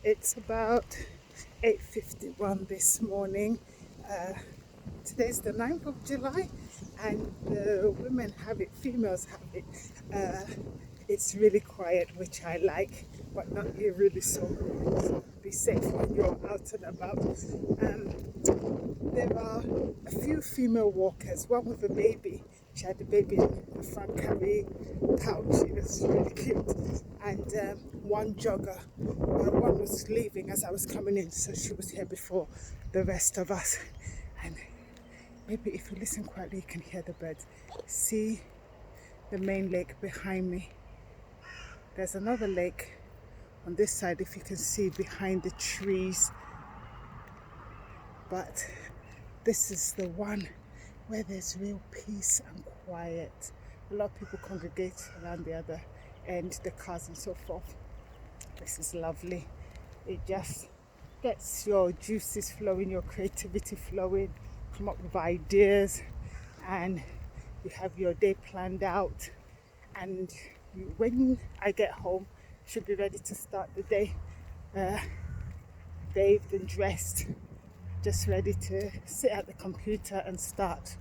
It's about 8:51 this morning. Uh, Today's the 9th of July, and the women have it, females have it. Uh, it's really quiet, which I like, but not really so be safe when you're out and about. Um, there are a few female walkers, one with a baby. She had the baby in the front carry pouch. It was really cute. And one jogger. One was leaving as I was coming in, so she was here before the rest of us. And maybe if you listen quietly, you can hear the birds. See the main lake behind me. There's another lake on this side, if you can see behind the trees. But this is the one where there's real peace and quiet. A lot of people congregate around the other end, the cars and so forth. This is lovely. It just gets your juices flowing, your creativity flowing, come up with ideas, and you have your day planned out. And when I get home, should be ready to start the day, bathed and dressed, just ready to sit at the computer and start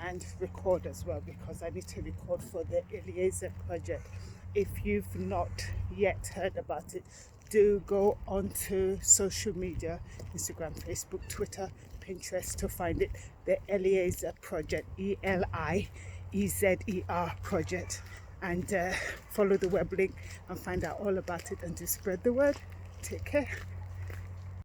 and record as well, because I need to record for the Eliezer Project. If you've not yet heard about it, do go onto social media, Instagram, Facebook, Twitter, Pinterest to find it. The Eliezer Project, Eliezer Project, and follow the web link and find out all about it and to spread the word. Take care.